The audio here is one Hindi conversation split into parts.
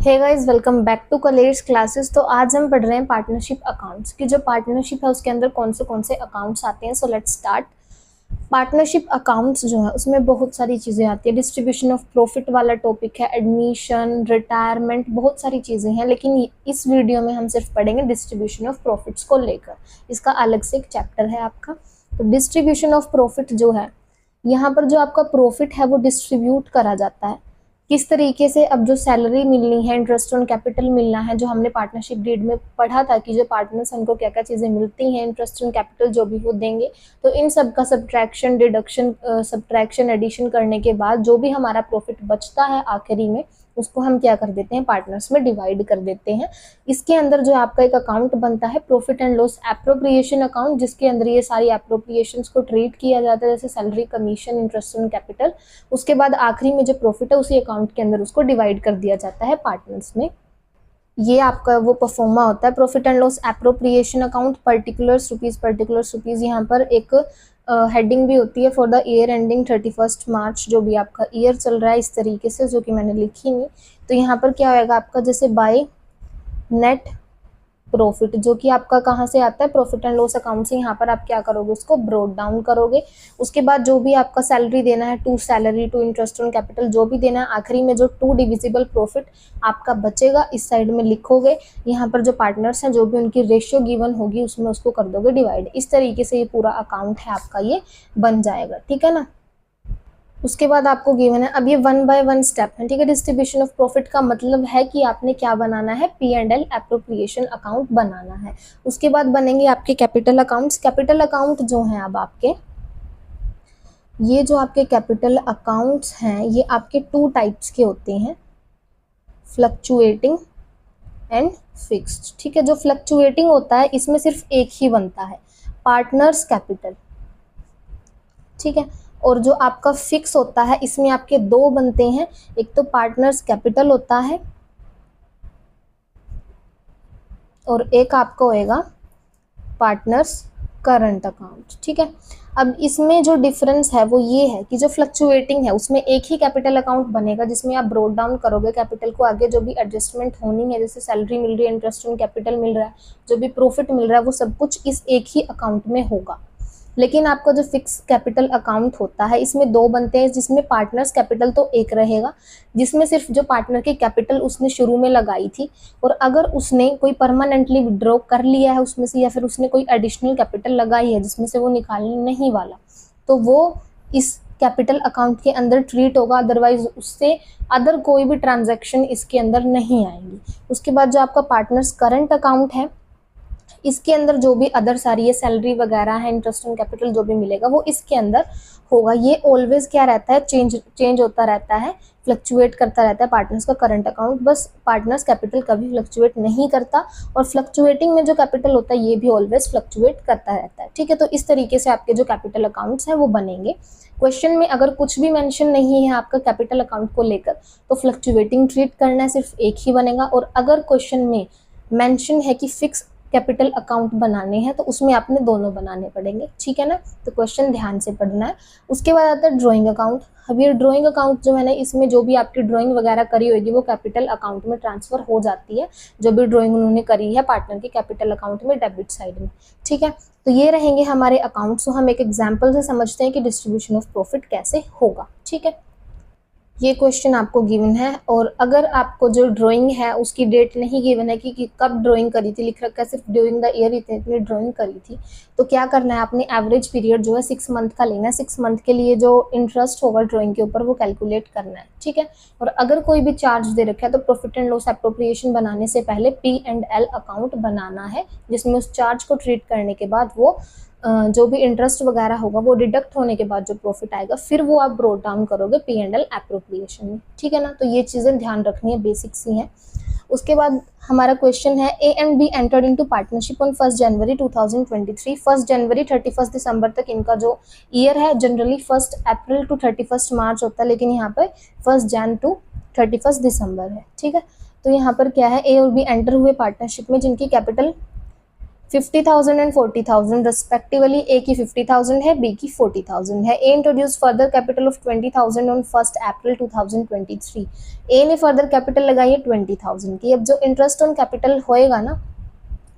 Hey guys, welcome back to Kalers classes. तो आज हम पढ़ रहे हैं पार्टनरशिप अकाउंट्स की। जो पार्टनरशिप है उसके अंदर कौन से अकाउंट्स आते हैं। So let's start. Partnership accounts जो है उसमें बहुत सारी चीज़ें आती है। डिस्ट्रीब्यूशन ऑफ प्रॉफिट वाला टॉपिक है, एडमिशन, रिटायरमेंट, बहुत सारी चीज़ें हैं, लेकिन इस वीडियो में हम सिर्फ पढ़ेंगे डिस्ट्रीब्यूशन ऑफ प्रॉफिट्स को लेकर। इसका अलग से एक चैप्टर है आपका। तो डिस्ट्रीब्यूशन ऑफ प्रॉफिट जो है, यहाँ पर जो आपका प्रॉफिट है वो डिस्ट्रीब्यूट करा जाता है किस तरीके से। अब जो सैलरी मिलनी है, इंटरेस्ट ऑन कैपिटल मिलना है, जो हमने पार्टनरशिप डीड में पढ़ा था कि जो पार्टनर्स उनको क्या क्या चीज़ें मिलती हैं, इंटरेस्ट ऑन कैपिटल जो भी वो देंगे, तो इन सब का सब्ट्रैक्शन, डिडक्शन, सब्ट्रैक्शन, एडिशन करने के बाद जो भी हमारा प्रॉफिट बचता है आखिरी में, उसको हम क्या कर देते हैं, पार्टनर्स में डिवाइड कर देते हैं। इसके अंदर जो आपका एक अकाउंट बनता है, profit and loss appropriation account, जिसके अंदर ये सारी एप्रोप्रिएशंस को ट्रीट किया जाता है, जैसे salary, commission, interest on capital. उसके बाद आखिरी में जो प्रॉफिट है उसी अकाउंट के अंदर उसको डिवाइड कर दिया जाता है पार्टनर्स में। ये आपका वो परफॉर्मा होता है, profit and loss appropriation account. Particulars rupees, यहाँ पर एक हेडिंग भी होती है फॉर द ईयर एंडिंग 31 मार्च, जो भी आपका ईयर चल रहा है इस तरीके से, जो कि मैंने लिखी नहीं। तो यहाँ पर क्या होएगा आपका, जैसे बाय नेट प्रॉफिट, जो कि आपका कहाँ से आता है, प्रॉफिट एंड लॉस अकाउंट से। यहाँ पर आप क्या करोगे, उसको ब्रोड डाउन करोगे। उसके बाद जो भी आपका सैलरी देना है, to salary, to interest on capital, जो भी देना है, आखिरी में जो टू डिविजिबल प्रॉफिट आपका बचेगा इस साइड में लिखोगे। यहाँ पर जो पार्टनर्स हैं, जो भी उनकी रेशियो गिवन होगी उसमें उसको कर दोगे डिवाइड। इस तरीके से ये पूरा अकाउंट है आपका, ये बन जाएगा। ठीक है ना। उसके बाद आपको गिवन है, अब ये 1 बाय 1 स्टेप है। ठीक है। डिस्ट्रीब्यूशन ऑफ प्रॉफिट का मतलब है कि आपने क्या बनाना है, P&L एप्रोप्रिएशन अकाउंट बनाना है। उसके बाद बनेंगे आपके कैपिटल अकाउंट्स। कैपिटल अकाउंट जो हैं, अब आपके ये जो आपके कैपिटल अकाउंट्स हैं, ये आपके 2 टाइप्स के होते हैं, फ्लक्चुएटिंग एंड फिक्स्ड। ठीक है। जो फ्लक्चुएटिंग होता है इसमें सिर्फ एक ही बनता है, पार्टनर्स कैपिटल। ठीक है। और जो आपका फिक्स होता है इसमें आपके 2 बनते हैं, एक तो पार्टनर्स कैपिटल होता है और एक आपका होएगा पार्टनर्स करंट अकाउंट। ठीक है। अब इसमें जो डिफरेंस है वो ये है कि जो फ्लक्चुएटिंग है उसमें एक ही कैपिटल अकाउंट बनेगा, जिसमें आप ब्रोड डाउन करोगे कैपिटल को, आगे जो भी एडजस्टमेंट होनी है, जैसे सैलरी मिल रही है, इंटरेस्ट ऑन कैपिटल मिल रहा है, जो भी प्रॉफिट मिल रहा है, वो सब कुछ इस एक ही अकाउंट में होगा। लेकिन आपका जो फिक्स कैपिटल अकाउंट होता है इसमें 2 बनते हैं, जिसमें पार्टनर्स कैपिटल तो एक रहेगा, जिसमें सिर्फ जो पार्टनर की कैपिटल उसने शुरू में लगाई थी, और अगर उसने कोई परमानेंटली विड्रॉ कर लिया है उसमें से, या फिर उसने कोई एडिशनल कैपिटल लगाई है जिसमें से वो निकालने नहीं वाला, तो वो इस कैपिटल अकाउंट के अंदर ट्रीट होगा। अदरवाइज उससे अदर कोई भी ट्रांजैक्शन इसके अंदर नहीं आएंगी। उसके बाद जो आपका पार्टनर्स करंट अकाउंट है, इसके अंदर जो भी अदर सारी ये सैलरी वगैरह है, इंटरेस्ट ऑन कैपिटल जो भी मिलेगा वो इसके अंदर होगा। ये ऑलवेज क्या रहता है, चेंज होता रहता है, फ्लक्चुएट करता रहता है पार्टनर्स का करंट अकाउंट। बस पार्टनर्स कैपिटल कभी फ्लक्चुएट नहीं करता, और फ्लक्चुएटिंग में जो कैपिटल होता है ये भी ऑलवेज फ्लक्चुएट करता रहता है। ठीक है। तो इस तरीके से आपके जो कैपिटल अकाउंट्स हैं वो बनेंगे। क्वेश्चन में अगर कुछ भी मेंशन नहीं है आपका कैपिटल अकाउंट को लेकर, तो फ्लक्चुएटिंग ट्रीट करना है, सिर्फ एक ही बनेगा। और अगर क्वेश्चन में मेंशन है कि फिक्स कैपिटल अकाउंट बनाने हैं, तो उसमें आपने दोनों बनाने पड़ेंगे। ठीक है ना। तो क्वेश्चन ध्यान से पढ़ना है। उसके बाद आता है ड्राइंग अकाउंट। अब ये ड्राइंग अकाउंट जो है ना, इसमें जो भी आपकी ड्राइंग वगैरह करी होगी वो कैपिटल अकाउंट में ट्रांसफर हो जाती है, जो भी ड्राइंग उन्होंने करी है पार्टनर के कैपिटल अकाउंट में, डेबिट साइड में। ठीक है। तो ये रहेंगे हमारे अकाउंट्स। तो हम एक एग्जाम्पल से समझते हैं कि डिस्ट्रीब्यूशन ऑफ प्रॉफिट कैसे होगा। ठीक है। ये क्वेश्चन आपको गिवन है, और अगर आपको जो ड्राइंग है उसकी डेट नहीं गिवन है कि कब ड्राइंग करी थी, लिख रखा है सिर्फ ड्यूरिंग द ईयर इतनी ड्राइंग करी थी, तो क्या करना है, आपने एवरेज पीरियड जो है 6 मंथ का लेना है। 6 मंथ के लिए जो इंटरेस्ट होगा ड्राइंग के ऊपर वो कैलकुलेट करना है। ठीक है। और अगर कोई भी चार्ज दे रखा है तो प्रॉफिट एंड लॉस एप्रोप्रिएशन बनाने से पहले P&L अकाउंट बनाना है, जिसमें उस चार्ज को ट्रीट करने के बाद वो जो भी इंटरेस्ट वगैरह होगा वो डिडक्ट होने के बाद जो प्रॉफिट आएगा, फिर वो आप ब्रोड डाउन करोगे P&L एप्रोप्रिएशन में। ठीक है ना। तो ये चीज़ें ध्यान रखनी है, बेसिक सी हैं। उसके बाद हमारा क्वेश्चन है, A and B entered into partnership on 1 जनवरी 2023। 1 जनवरी 31 दिसंबर तक इनका जो ईयर है, जनरली 1 अप्रैल टू 31 मार्च होता है, लेकिन यहाँ पर 1 जन टू 31 दिसंबर है। ठीक है। तो यहाँ पर क्या है, A और B एंटर हुए पार्टनरशिप में, जिनकी कैपिटल 50,000 एंड 40,000 रिस्पेक्टिवली, ए की 50,000 है, बी की 40,000 है। A introduce further capital of 20,000 on 1 अप्रैल 2023। ए ने फर्दर कैपिटल लगाई है 20,000 की। अब जो इंटरेस्ट ऑन कैपिटल होएगा ना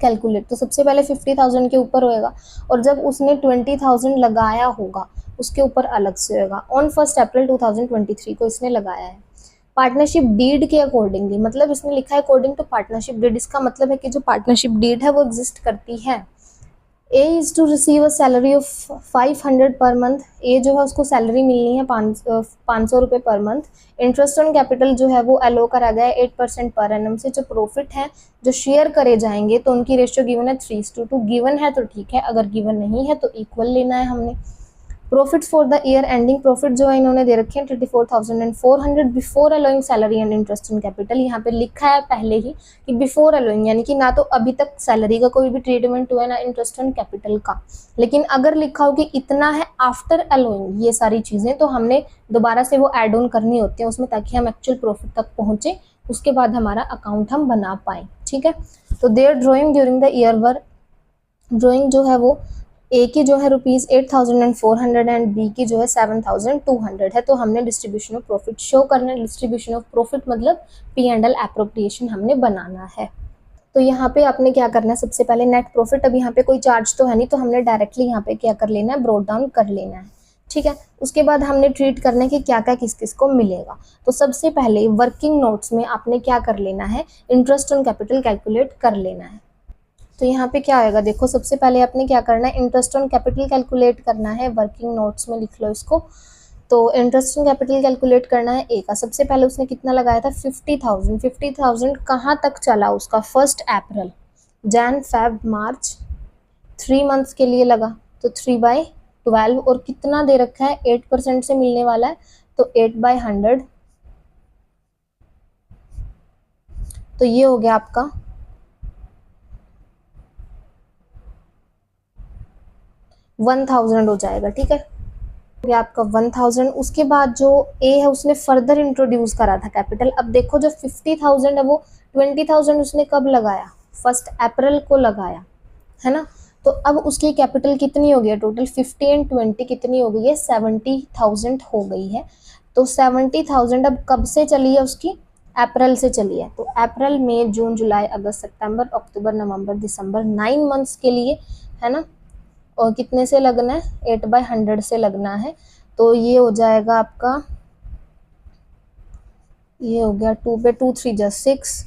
कैलकुलेट, तो सबसे पहले 50,000 के ऊपर होएगा, और जब उसने 20,000 लगाया होगा उसके ऊपर अलग से होगा। ऑन 1 अप्रैल 2023 को इसने लगाया है। पार्टनरशिप डीड के अकॉर्डिंगली, मतलब इसने लिखा है अकॉर्डिंग टू पार्टनरशिप डीड, इसका मतलब है कि जो पार्टनरशिप डीड है वो एग्जिस्ट करती है। A is to receive a salary of 500 per month, ए जो है उसको सैलरी मिलनी है 500 रुपये per month. Interest on capital जो है वो एलो करा गया है 8% पर एनम से। जो प्रॉफिट है जो शेयर करे जाएंगे तो उनकी रेशियो गिवन है 3:2। गिवन है तो ठीक है, अगर गिवन नहीं है तो इक्वल लेना है हमने। Profits for the year ending, profit जो है इन्होंने दे रखे हैं 34,400 before allowing salary and interest in capital. यहाँ पे लिखा है पहले ही कि बिफोर अलोइंग, यानी कि ना तो अभी तक सैलरी का कोई भी ट्रीटमेंट हुआ है ना इंटरेस्ट इन कैपिटल का। लेकिन अगर लिखा हो कि इतना है आफ्टर अलोइंग ये सारी चीज़ें, तो हमने दोबारा से वो एड ऑन करनी होती है उसमें, ताकि हम एक्चुअल प्रॉफिट तक पहुँचे, उसके बाद हमारा अकाउंट हम बना पाएँ। ठीक है, तो their drawing during the year were, drawing जो है वो ए की जो है ₹8,400 एंड बी की जो है 7,200 है। तो हमने डिस्ट्रीब्यूशन ऑफ प्रॉफिट शो करना है। डिस्ट्रीब्यूशन ऑफ प्रॉफिट मतलब P&L एप्रोप्रिएशन हमने बनाना है। तो यहाँ पे आपने क्या करना है, सबसे पहले नेट प्रॉफिट, अब यहाँ पे कोई चार्ज तो है नहीं, तो हमने डायरेक्टली यहाँ पे क्या कर लेना है, ब्रोड डाउन कर लेना है। ठीक है, उसके बाद हमने ट्रीट करना है कि क्या क्या किस किस को मिलेगा। तो सबसे पहले वर्किंग नोट्स में आपने क्या कर लेना है, इंटरेस्ट ऑन कैपिटल कैलकुलेट कर लेना है। तो यहाँ पे क्या आएगा, देखो सबसे पहले आपने क्या करना है, इंटरेस्ट ऑन कैपिटल कैलकुलेट करना है। वर्किंग नोट्स में लिख लो इसको। तो इंटरेस्ट ऑन कैपिटल कैलकुलेट करना है ए का। सबसे पहले उसने कितना लगाया था, 50,000। 50,000 कहाँ तक चला उसका, 1 अप्रैल, जैन फेब मार्च, 3 मंथ्स के लिए लगा, तो 3/12। और कितना दे रखा है, 8% से मिलने वाला है, तो 8/100। तो ये हो गया आपका 1,000 हो जाएगा। ठीक है, आपका 1,000। उसके बाद जो ए है उसने फर्दर इंट्रोड्यूस करा था कैपिटल। अब देखो जो 50,000 है वो 20,000 उसने कब लगाया, 1 अप्रैल को लगाया है ना। तो अब उसकी कैपिटल कितनी हो गई है, टोटल 50 एंड 20 कितनी हो गई है, 70,000 हो गई है। तो 70,000 अब कब से चली है उसकी, अप्रैल से चली है। तो अप्रैल, मई, जून, जुलाई, अगस्त, सितंबर, अक्टूबर, नवंबर, दिसंबर, 9 मंथ्स के लिए है ना। और कितने से लगना है, 8/100 से लगना है। तो ये हो जाएगा आपका, ये हो गया 2 पे 2 3 जा 6,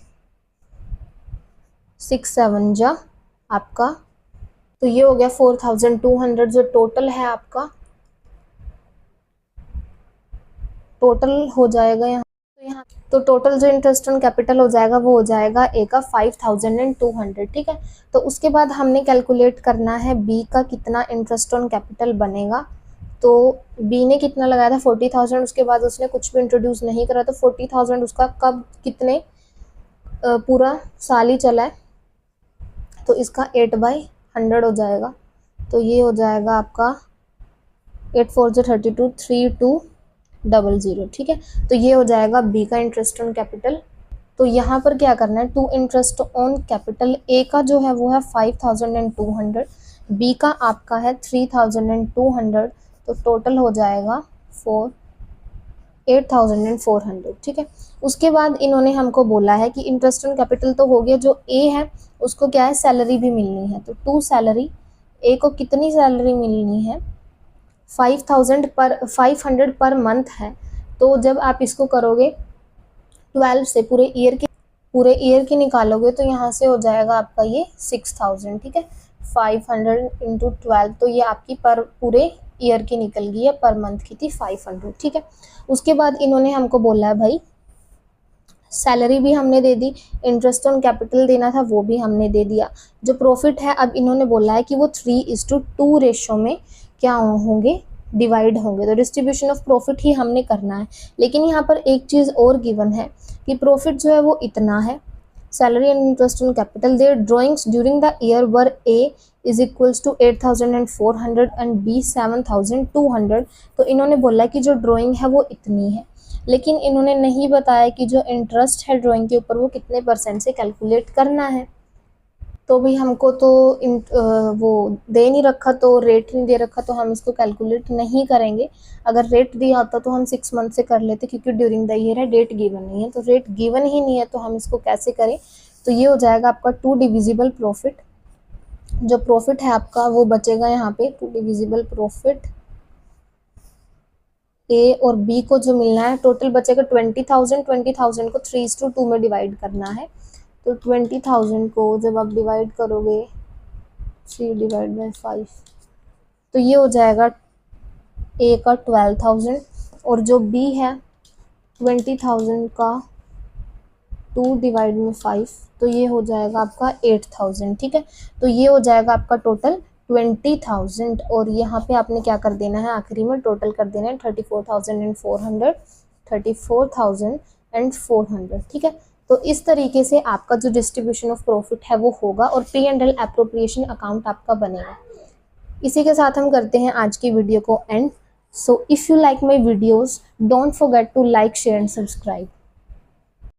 6 7 जा आपका, तो ये हो गया 4,200 जो टोटल है आपका, टोटल हो जाएगा यहाँ। तो टोटल जो इंटरेस्ट ऑन कैपिटल हो जाएगा वो हो जाएगा ए का 5,200। ठीक है, तो उसके बाद हमने कैलकुलेट करना है बी का कितना इंटरेस्ट ऑन कैपिटल बनेगा। तो बी ने कितना लगाया था, 40,000। उसके बाद उसने कुछ भी इंट्रोड्यूस नहीं करा, तो 40,000 उसका कब, कितने पूरा साल ही चला है, तो इसका 8/100 हो जाएगा। तो ये हो जाएगा आपका 8 4 32 3200। ठीक है, तो ये हो जाएगा बी का इंटरेस्ट ऑन कैपिटल। तो यहाँ पर क्या करना है, टू इंटरेस्ट ऑन कैपिटल, ए का जो है वो है 5,200, बी का आपका है 3,200। तो टोटल हो जाएगा 8,400। ठीक है, उसके बाद इन्होंने हमको बोला है कि इंटरेस्ट ऑन कैपिटल तो हो गया, जो ए है उसको क्या है, सैलरी भी मिलनी है। तो टू सैलरी, ए को कितनी सैलरी मिलनी है, 500 पर मंथ है। तो जब आप इसको करोगे 12 से पूरे ईयर की निकालोगे, तो यहाँ से हो जाएगा आपका ये 6,000। ठीक है, 500 × 12, तो ये आपकी पर पूरे ईयर की निकल गई है, पर मंथ की थी 500। ठीक है, उसके बाद इन्होंने हमको बोला है भाई सैलरी भी हमने दे दी, इंटरेस्ट ऑन कैपिटल देना था वो भी हमने दे दिया। जो प्रॉफिट है अब इन्होंने बोला है कि वो 3:2 रेशो में क्या होंगे, डिवाइड होंगे। तो डिस्ट्रीब्यूशन ऑफ प्रॉफिट ही हमने करना है। लेकिन यहाँ पर एक चीज़ और गिवन है कि प्रॉफिट जो है वो इतना है, salary and interest on capital, their drawings during the year were A is equals to 8,400 and B 7,200। तो इन्होंने बोला है कि जो ड्रॉइंग है वो इतनी है, लेकिन इन्होंने नहीं बताया कि जो इंटरेस्ट है ड्राइंग के ऊपर वो कितने % से कैलकुलेट करना है। तो भी हमको तो वो दे नहीं रखा, तो रेट नहीं दे रखा, तो हम इसको कैलकुलेट नहीं करेंगे। अगर रेट दिया होता तो हम 6 मंथ से कर लेते, क्योंकि ड्यूरिंग द ईयर है, डेट गिवन नहीं है। तो रेट गिवन ही नहीं है तो हम इसको कैसे करें। तो ये हो जाएगा आपका 2 डिविजिबल प्रॉफिट। जो प्रॉफिट है आपका वो बचेगा यहाँ पे 2 डिविजिबल प्रॉफिट। ए और बी को जो मिलना है टोटल बचेगा 20,000। 20,000 को 3:2 में डिवाइड करना है। तो 20,000 को जब आप डिवाइड करोगे 3/5, तो ये हो जाएगा ए का 12,000, और जो बी है 20,000 का 2/5, तो ये हो जाएगा आपका 8,000। ठीक है, तो ये हो जाएगा आपका टोटल 20,000। और यहाँ पे आपने क्या कर देना है, आखिरी में टोटल कर देना है 34,400, 34,400। ठीक है, तो इस तरीके से आपका जो डिस्ट्रीब्यूशन ऑफ प्रॉफिट है वो होगा, और P&L एप्रोप्रिएशन अकाउंट आपका बनेगा। इसी के साथ हम करते हैं आज की वीडियो को end. So if you like my videos, don't forget to like, share and subscribe.